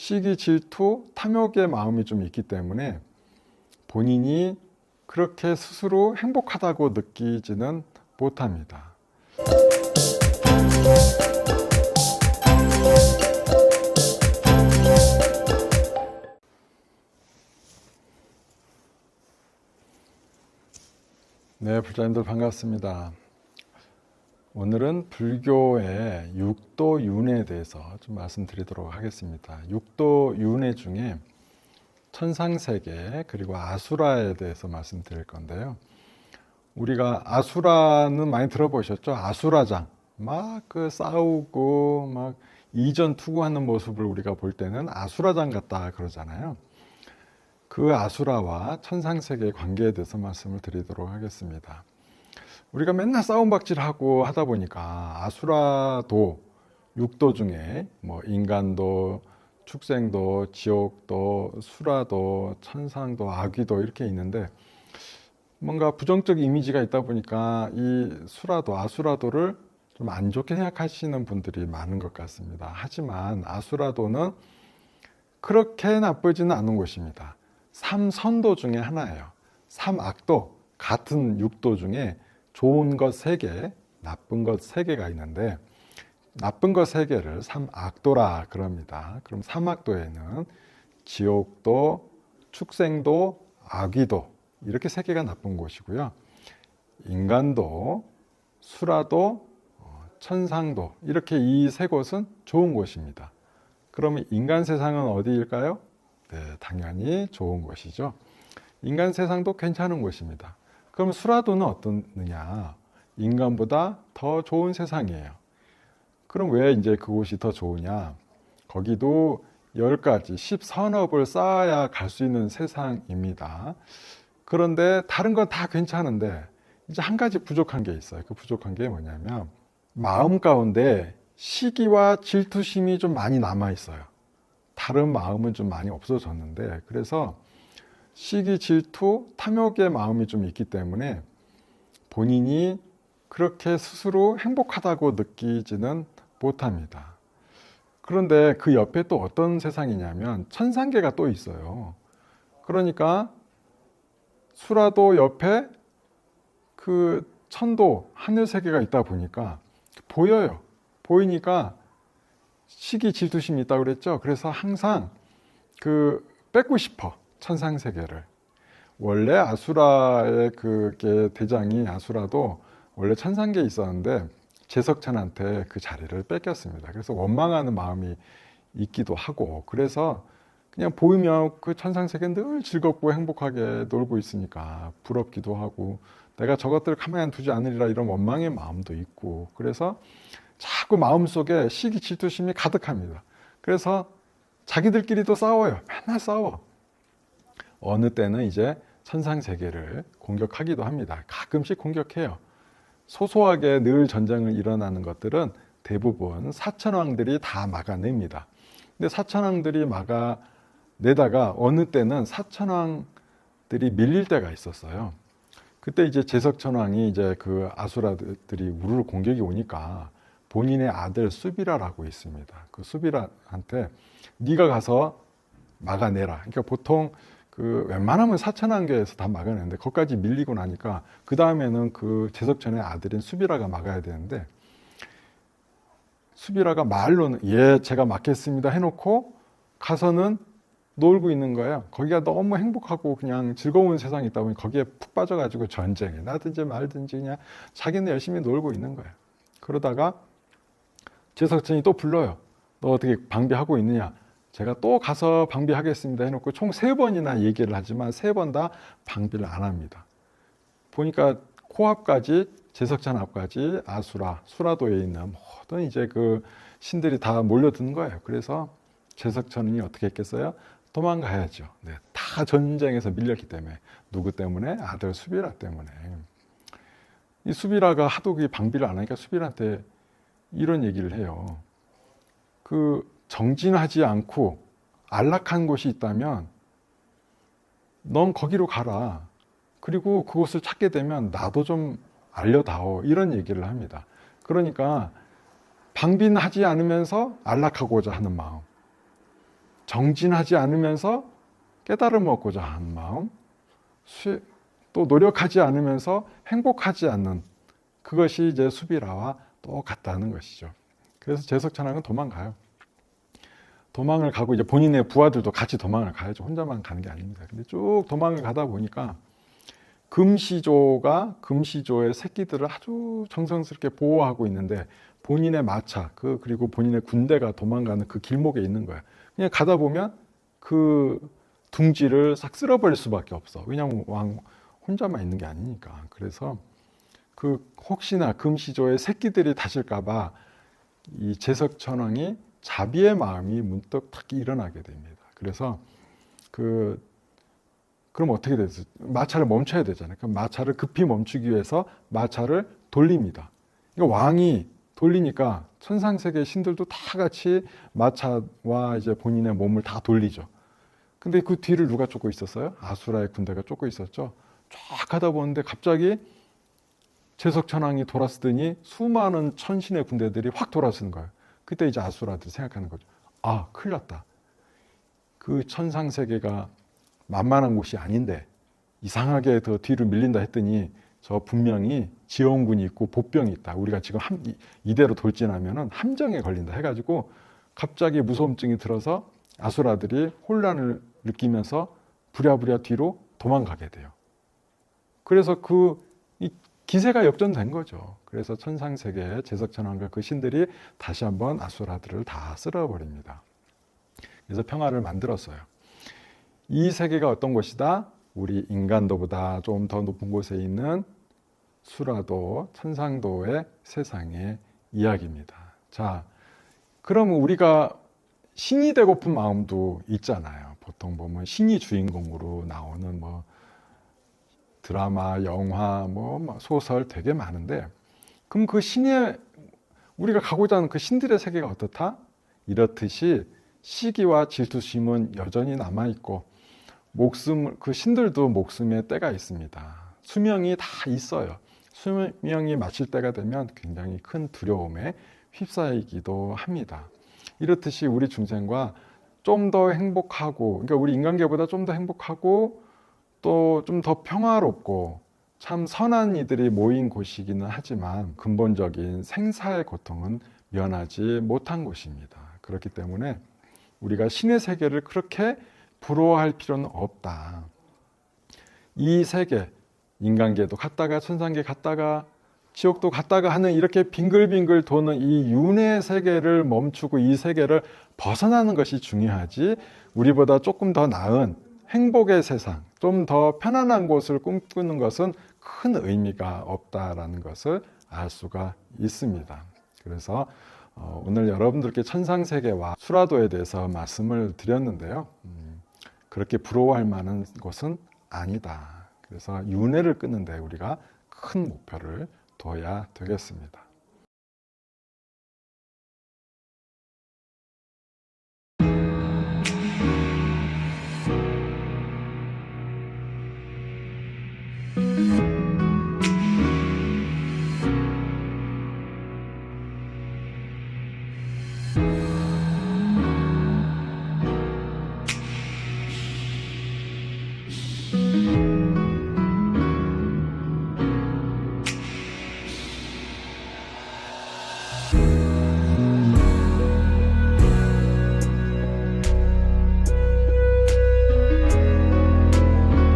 시기, 질투, 탐욕의 마음이 좀 있기 때문에 본인이 그렇게 스스로 행복하다고 느끼지는 못합니다. 네, 불자님들 반갑습니다. 오늘은 불교의 육도윤회에 대해서 좀 말씀드리도록 하겠습니다. 육도윤회 중에 천상세계 그리고 아수라에 대해서 말씀드릴 건데요. 우리가 아수라는 많이 들어보셨죠? 아수라장 막 싸우고 막 이전 투구하는 모습을 우리가 볼 때는 아수라장 같다 그러잖아요. 그 아수라와 천상세계의 관계에 대해서 말씀을 드리도록 하겠습니다. 우리가 맨날 싸움박질하고 하다 보니까 아수라도 육도 중에 인간도, 축생도, 지옥도, 수라도, 천상도, 아귀도 이렇게 있는데 뭔가 부정적 이미지가 있다 보니까 이 수라도, 아수라도를 좀 안 좋게 생각하시는 분들이 많은 것 같습니다. 하지만 아수라도는 그렇게 나쁘지는 않은 곳입니다. 삼선도 중에 하나예요. 삼악도, 같은 육도 중에 좋은 것 3개, 나쁜 것 3개가 있는데 나쁜 것 3개를 삼악도라 그럽니다. 그럼 삼악도에는 지옥도, 축생도, 아귀도 이렇게 3개가 나쁜 곳이고요. 인간도, 수라도, 천상도 이렇게 이 3곳은 좋은 곳입니다. 그러면 인간 세상은 어디일까요? 네, 당연히 좋은 곳이죠. 인간 세상도 괜찮은 곳입니다. 그럼 수라도는 어떠느냐? 인간보다 더 좋은 세상이에요. 그럼 왜 이제 그곳이 더 좋으냐? 거기도 10가지, 10선업을 쌓아야 갈 수 있는 세상입니다. 그런데 다른 건 다 괜찮은데 이제 한 가지 부족한 게 있어요. 그 부족한 게 뭐냐면 마음 가운데 시기와 질투심이 좀 많이 남아 있어요. 다른 마음은 좀 많이 없어졌는데 그래서 시기, 질투, 탐욕의 마음이 좀 있기 때문에 본인이 그렇게 스스로 행복하다고 느끼지는 못합니다. 그런데 그 옆에 또 어떤 세상이냐면 천상계가 또 있어요. 그러니까 수라도 옆에 그 천도, 하늘 세계가 있다 보니까 보여요. 보이니까 시기, 질투심이 있다고 그랬죠. 그래서 항상 뺏고 싶어. 천상세계를. 원래 아수라의 그게 대장이 아수라도 원래 천상계에 있었는데 제석천한테 그 자리를 뺏겼습니다. 그래서 원망하는 마음이 있기도 하고 그래서 그냥 보이면 그 천상세계는 늘 즐겁고 행복하게 놀고 있으니까 부럽기도 하고 내가 저것들을 가만히 두지 않으리라 이런 원망의 마음도 있고 그래서 자꾸 마음속에 시기 질투심이 가득합니다. 그래서 자기들끼리도 싸워요. 맨날 싸워. 어느 때는 이제 천상세계를 공격하기도 합니다. 가끔씩 공격해요. 소소하게 늘 전쟁을 일어나는 것들은 대부분 사천왕들이 다 막아냅니다. 근데 사천왕들이 막아내다가 어느 때는 사천왕들이 밀릴 때가 있었어요. 그때 이제 제석천왕이 이제 그 아수라들이 우르르 공격이 오니까 본인의 아들 수비라라고 있습니다. 그 수비라한테 네가 가서 막아내라. 그러니까 보통 웬만하면 사천왕계에서 다 막아내는데 거기까지 밀리고 나니까 그 다음에는 그 제석천의 아들인 수비라가 막아야 되는데 수비라가 말로는 예 제가 막겠습니다 해놓고 가서는 놀고 있는 거예요. 거기가 너무 행복하고 그냥 즐거운 세상이 있다 보니 거기에 푹 빠져가지고 전쟁에 나든지 말든지 그냥 자기는 열심히 놀고 있는 거예요. 그러다가 제석천이 또 불러요. 너 어떻게 방비하고 있느냐? 제가 또 가서 방비하겠습니다 해놓고 총 3번이나 얘기를 하지만 3번 다 방비를 안 합니다. 보니까 코앞까지 제석천 앞까지 아수라, 수라도에 있는 모든 이제 그 신들이 다 몰려드는 거예요. 그래서 제석천이 어떻게 했겠어요? 도망가야죠. 네, 다 전쟁에서 밀렸기 때문에. 누구 때문에? 아들 수비라 때문에. 이 수비라가 하도 그 방비를 안 하니까 수비라한테 이런 얘기를 해요. 정진하지 않고 안락한 곳이 있다면 넌 거기로 가라. 그리고 그곳을 찾게 되면 나도 좀 알려다오. 이런 얘기를 합니다. 그러니까 방비는 하지 않으면서 안락하고자 하는 마음. 정진하지 않으면서 깨달음을 얻고자 하는 마음, 또 노력하지 않으면서 행복하지 않는 그것이 이제 수비라와 똑같다는 것이죠. 그래서 재석천왕은 도망가요. 도망을 가고 이제 본인의 부하들도 같이 도망을 가야죠. 혼자만 가는 게 아닙니다. 근데 쭉 도망을 가다 보니까 금시조의 새끼들을 아주 정성스럽게 보호하고 있는데 본인의 마차 그리고 본인의 군대가 도망가는 그 길목에 있는 거예요. 그냥 가다 보면 그 둥지를 싹 쓸어버릴 수밖에 없어. 왜냐하면 왕 혼자만 있는 게 아니니까. 그래서 그 혹시나 금시조의 새끼들이 다실까봐 이 재석천왕이 자비의 마음이 문득 탁 일어나게 됩니다. 그래서 그럼 어떻게 되죠? 마차를 멈춰야 되잖아요. 그럼 마차를 급히 멈추기 위해서 마차를 돌립니다. 그러니까 왕이 돌리니까 천상세계 신들도 다 같이 마차와 이제 본인의 몸을 다 돌리죠. 근데 그 뒤를 누가 쫓고 있었어요? 아수라의 군대가 쫓고 있었죠. 쫙 가다 보는데 갑자기 재석천왕이 돌아서더니 수많은 천신의 군대들이 확 돌아서는 거예요. 그때 이제 아수라들이 생각하는 거죠. 아, 큰일 났다. 그 천상세계가 만만한 곳이 아닌데 이상하게 더 뒤로 밀린다 했더니 저 분명히 지원군이 있고 보병이 있다. 우리가 지금 이대로 돌진하면 함정에 걸린다 해가지고 갑자기 무서움증이 들어서 아수라들이 혼란을 느끼면서 부랴부랴 뒤로 도망가게 돼요. 그래서 이 기세가 역전된 거죠. 그래서 천상세계의 재석천왕과 그 신들이 다시 한번 아수라들을 다 쓸어버립니다. 그래서 평화를 만들었어요. 이 세계가 어떤 곳이다? 우리 인간도보다 좀 더 높은 곳에 있는 수라도, 천상도의 세상의 이야기입니다. 자, 그럼 우리가 신이 되고픈 마음도 있잖아요. 보통 보면 신이 주인공으로 나오는 뭐 드라마, 영화, 뭐 소설 되게 많은데, 그럼 그 우리가 가고자 하는 그 신들의 세계가 어떻다? 이렇듯이 시기와 질투심은 여전히 남아있고, 그 신들도 목숨의 때가 있습니다. 수명이 다 있어요. 수명이 마칠 때가 되면 굉장히 큰 두려움에 휩싸이기도 합니다. 이렇듯이 우리 중생과 좀 더 행복하고, 그러니까 우리 인간계보다 좀 더 행복하고 또 좀 더 평화롭고 참 선한 이들이 모인 곳이기는 하지만 근본적인 생사의 고통은 면하지 못한 곳입니다. 그렇기 때문에 우리가 신의 세계를 그렇게 부러워할 필요는 없다. 이 세계, 인간계도 갔다가 천상계 갔다가 지옥도 갔다가 하는 이렇게 빙글빙글 도는 이 윤회의 세계를 멈추고 이 세계를 벗어나는 것이 중요하지, 우리보다 조금 더 나은 행복의 세상, 좀 더 편안한 곳을 꿈꾸는 것은 큰 의미가 없다라는 것을 알 수가 있습니다. 그래서 오늘 여러분들께 천상세계와 수라도에 대해서 말씀을 드렸는데요. 그렇게 부러워할 만한 곳은 아니다. 그래서 윤회를 끊는데 우리가 큰 목표를 둬야 되겠습니다.